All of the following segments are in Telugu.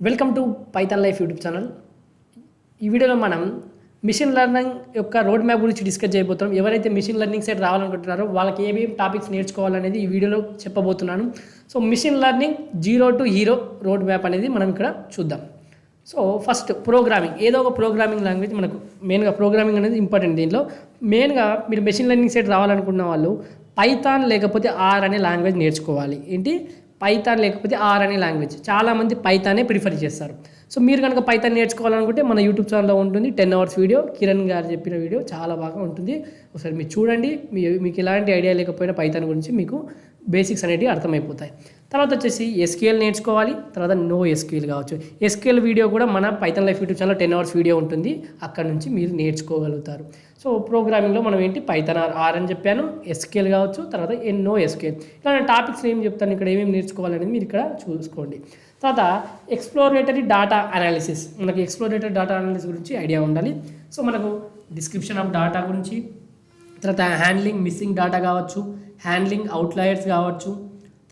Welcome to Python life YouTube channel. ఈ వీడియోలో మనం మిషన్ లెర్నింగ్ యొక్క రోడ్ మ్యాప్ గురించి డిస్కస్ చేయబోతున్నాం. ఎవరైతే మిషన్ లెర్నింగ్ సైడ్ రావాలనుకుంటున్నారో వాళ్ళకి ఏమేమి టాపిక్స్ నేర్చుకోవాలనేది ఈ వీడియోలో చెప్పబోతున్నాను. So machine learning zero to hero road map అనేది మనం ఇక్కడ చూద్దాం. సో ఫస్ట్ ప్రోగ్రామింగ్, ఏదో ఒక ప్రోగ్రామింగ్ లాంగ్వేజ్ మనకు మెయిన్గా ప్రోగ్రామింగ్ అనేది ఇంపార్టెంట్. దీంట్లో మెయిన్గా మీరు మెషిన్ లెర్నింగ్ సైడ్ రావాలనుకున్న వాళ్ళు పైథాన్ లేకపోతే ఆర్ అనే లాంగ్వేజ్ నేర్చుకోవాలి. ఏంటి పైథాన్ లేకపోతే ఆర్ అనే లాంగ్వేజ్. చాలామంది పైథానే ప్రిఫర్ చేస్తారు. సో మీరు కనుక పైథాన్ నేర్చుకోవాలనుకుంటే మన యూట్యూబ్ ఛానల్లో ఉంటుంది 10 hours వీడియో, కిరణ్ గారు చెప్పిన వీడియో చాలా బాగా ఉంటుంది. ఒకసారి మీరు చూడండి. మీకు ఎలాంటి ఐడియా లేకపోయినా పైథాన్ గురించి మీకు బేసిక్స్ అనేవి అర్థమైపోతాయి. తర్వాత వచ్చేసి ఎస్క్యూఎల్ నేర్చుకోవాలి. తర్వాత నో ఎస్క్యూఎల్ కావచ్చు. ఎస్క్యూఎల్ వీడియో కూడా మన పైథాన్ లైఫ్ యూట్యూబ్ ఛానల్లో 10 hours వీడియో ఉంటుంది. అక్కడ నుంచి మీరు నేర్చుకోగలుగుతారు. సో ప్రోగ్రామింగ్లో మనం ఏంటి పైథాన్ ఆర్ అని చెప్పాను, ఎస్క్యూఎల్ కావచ్చు, తర్వాత నో ఎస్క్యూఎల్. ఇలా నేను టాపిక్స్ ఏం చెప్తాను, ఇక్కడ ఏమేమి నేర్చుకోవాలనేది మీరు ఇక్కడ చూసుకోండి. తర్వాత ఎక్స్ప్లోరేటరీ డేటా అనాలిసిస్. మనకి ఎక్స్ప్లోరేటరీ డేటా అనాలిసిస్ గురించి ఐడియా ఉండాలి. సో మనకు డిస్క్రిప్షన్ ఆఫ్ డేటా గురించి, తర్వాత హ్యాండ్లింగ్ మిస్సింగ్ డేటా కావచ్చు, హ్యాండ్లింగ్ అవుట్లయర్స్ కావచ్చు,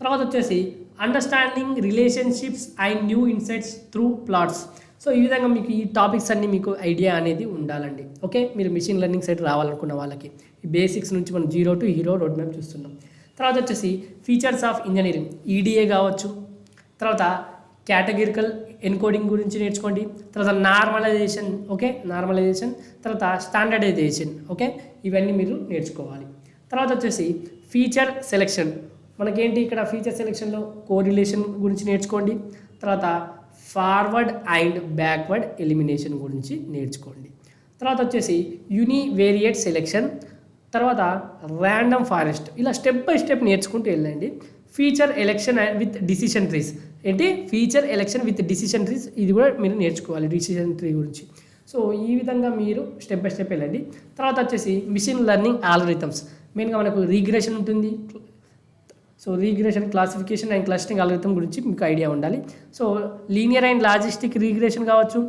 తర్వాత వచ్చేసి understanding relationships and new insights through plots. So ఈ విధంగా మీకు ఈ టాపిక్స్ అన్నీ మీకు ఐడియా అనేది ఉండాలండి. ఓకే, మీరు మిషన్ లెర్నింగ్ సైడ్ రావాలనుకున్న వాళ్ళకి ఈ బేసిక్స్ నుంచి మనం zero to hero road map చూస్తున్నాం. తర్వాత వచ్చేసి ఫీచర్స్ ఆఫ్ ఇంజనీరింగ్, ఈడిఏ కావచ్చు, తర్వాత కేటగిరికల్ ఎన్కోడింగ్ గురించి నేర్చుకోండి. తర్వాత నార్మలైజేషన్, ఓకే నార్మలైజేషన్, తర్వాత స్టాండర్డైజేషన్, ఓకే ఇవన్నీ మీరు నేర్చుకోవాలి. తర్వాత వచ్చేసి ఫీచర్ సెలెక్షన్. మనకేంటి ఇక్కడ ఫీచర్ సెలెక్షన్లో కోరిలేషన్ గురించి నేర్చుకోండి. తర్వాత ఫార్వర్డ్ అండ్ బ్యాక్వర్డ్ ఎలిమినేషన్ గురించి నేర్చుకోండి. తర్వాత వచ్చేసి యూనివేరియేట్ సెలెక్షన్, తర్వాత ర్యాండమ్ ఫారెస్ట్. ఇలా స్టెప్ బై స్టెప్ నేర్చుకుంటూ వెళ్ళండి. Feature selection with decision trees. ఏంటి feature selection with decision trees, ఇది కూడా మీరు నేర్చుకోవాలి డిసిషన్ ట్రీ గురించి. సో ఈ విధంగా మీరు స్టెప్ బై స్టెప్ వెళ్ళండి. తర్వాత వచ్చేసి మిషన్ లెర్నింగ్ ఆల్గరిథమ్స్. మెయిన్గా మనకు రీగ్రెషన్ ఉంటుంది. So regression, classification and clustering algorithm గురించి మీకు ఐడియా ఉండాలి. So linear and logistic regression కావచ్చు,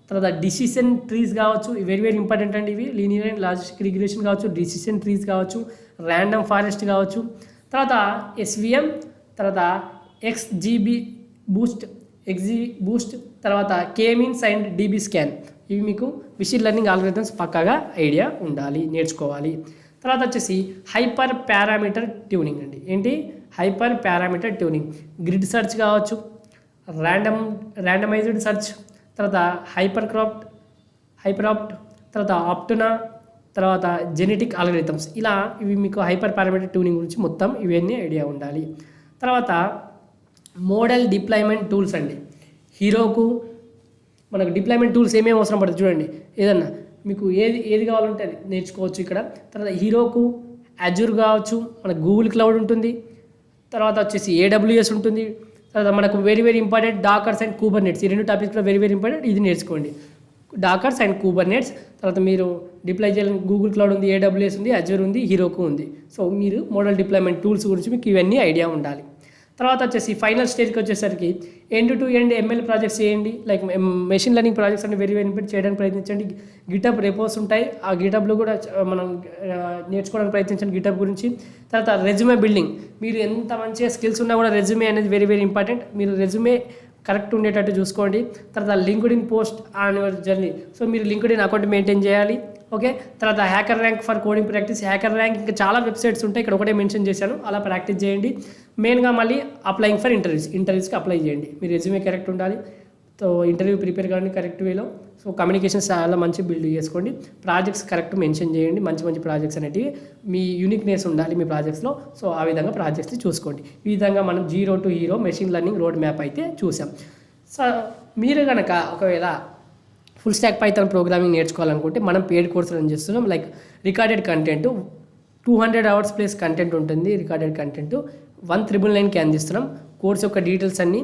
తర్వాత డిసిషన్ ట్రీస్ కావచ్చు, వెరీ వెరీ ఇంపార్టెంట్ అండి ఇవి. లీనియర్ అండ్ లాజిస్టిక్ రీగ్రెషన్ కావచ్చు, డిసిషన్ ట్రీస్ కావచ్చు, ర్యాండమ్ ఫారెస్ట్ కావచ్చు, తర్వాత ఎస్విఎం, తర్వాత ఎక్స్జీబీ బూస్ట్, బూస్ట్, తర్వాత కేమీన్స్ అండ్ డీబీ స్కాన్. ఇవి మీకు మిషన్ లెర్నింగ్ ఆల్గరిథమ్స్ పక్కాగా ఐడియా ఉండాలి, నేర్చుకోవాలి. తర్వాత వచ్చేసి హైపర్ పారామీటర్ ట్యూనింగ్ అండి. ఏంటి hyper parameter tuning, grid search కావచ్చు, ర్యాండమైజ్డ్ సెర్చ్, తర్వాత హైపరాప్ట్, తర్వాత ఆప్టునా, తర్వాత జెనెటిక్ ఆల్గరిథమ్స్. ఇలా ఇవి మీకు హైపర్ పారామీటర్ ట్యూనింగ్ గురించి మొత్తం ఇవన్నీ ఐడియా ఉండాలి. తర్వాత మోడల్ డిప్లాయ్మెంట్ టూల్స్ అండి. హీరోకు మనకు డిప్లాయ్మెంట్ టూల్స్ ఏమేమి అవసరం పడుతుంది చూడండి. ఏదన్నా మీకు ఏది కావాలంటే అది నేర్చుకోవచ్చు ఇక్కడ. తర్వాత హీరోకు అజూర్ కావచ్చు, మనకు గూగుల్ క్లౌడ్ ఉంటుంది, తర్వాత వచ్చేసి AWS ఉంటుంది. తర్వాత మనకు very very important dockers and Kubernetes. ఈ రెండు టాపిక్స్లో వెరీ వెరీ ఇంపార్టెంట్, ఇది నేర్చుకోండి. Dockers and Kubernetes. తర్వాత మీరు డిప్లాయ్ చేయాలని గూగుల్ క్లౌడ్ ఉంది, AWS ఉంది, అజూర్ ఉంది, హీరోకు ఉంది. సో మీరు మోడల్ డిప్లాయ్మెంట్ టూల్స్ గురించి మీకు ఇవన్నీ ఐడియా ఉండాలి. తర్వాత వచ్చేసి ఫైనల్ స్టేజ్కి వచ్చేసరికి end to end ML projects చేయండి. లైక్ మెషిన్ లెర్నింగ్ ప్రాజెక్ట్స్ అంటే వెరీ వెరీ ఇంపార్టెంట్, చేయడానికి ప్రయత్నించండి. గిటబ్ రెపోస్ ఉంటాయి, ఆ గిటబ్లో కూడా మనం నేర్చుకోవడానికి ప్రయత్నించండి గిటబ్ గురించి. తర్వాత రెజ్యూమే బిల్డింగ్. మీరు ఎంత మంచిగా స్కిల్స్ ఉన్నా కూడా రెజ్యూమే అనేది వెరీ వెరీ ఇంపార్టెంట్. మీరు రెజ్యూమే కరెక్ట్ ఉండేటట్టు చూసుకోండి. తర్వాత LinkedIn post on your journey. So మీరు లింక్డ్ఇన్ అకౌంట్ మెయింటైన్ చేయాలి. ఓకే, తర్వాత hacker rank for coding practice. Hacker rank ఇంకా చాలా వెబ్సైట్స్ ఉంటాయి, ఇక్కడ ఒకటే మెన్షన్ చేశాను, అలా ప్రాక్టీస్ చేయండి. మెయిన్గా మళ్ళీ అప్లయింగ్ ఫర్ ఇంటర్వ్యూస్కి అప్లై చేయండి. మీ రెజ్యూమే కరెక్ట్ ఉండాలి. సో ఇంటర్వ్యూ ప్రిపేర్ కావండి కరెక్ట్ వేలో. సో కమ్యూనికేషన్స్ చాలా మంచి బిల్డ్ చేసుకోండి. ప్రాజెక్ట్స్ కరెక్ట్ మెన్షన్ చేయండి. మంచి మంచి ప్రాజెక్ట్స్ అనేటివి మీ యూనిక్నెస్ ఉండాలి మీ ప్రాజెక్ట్స్లో. సో ఆ విధంగా ప్రాజెక్ట్స్ని చూసుకోండి. ఈ విధంగా మనం zero to hero machine learning road map అయితే చూసాం. సో మీరు కనుక ఒకవేళ ఫుల్ స్టాక్ పైథాన్ ప్రోగ్రామింగ్ నేర్చుకోవాలనుకుంటే మనం పెయిడ్ కోర్సులు రన్ చేస్తున్నాం. Like recorded content 200 hours plus content ఉంటుంది. రికార్డెడ్ కంటెంట్ 1999కి అందిస్తున్నాం. కోర్స్ యొక్క డీటెయిల్స్ అన్నీ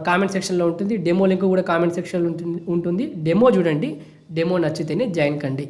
కామెంట్ సెక్షన్లో ఉంటుంది. డెమో లింక్ కూడా కామెంట్ సెక్షన్లో ఉంటుంది. డెమో చూడండి, డెమో నచ్చితేనే జాయిన్ కండి.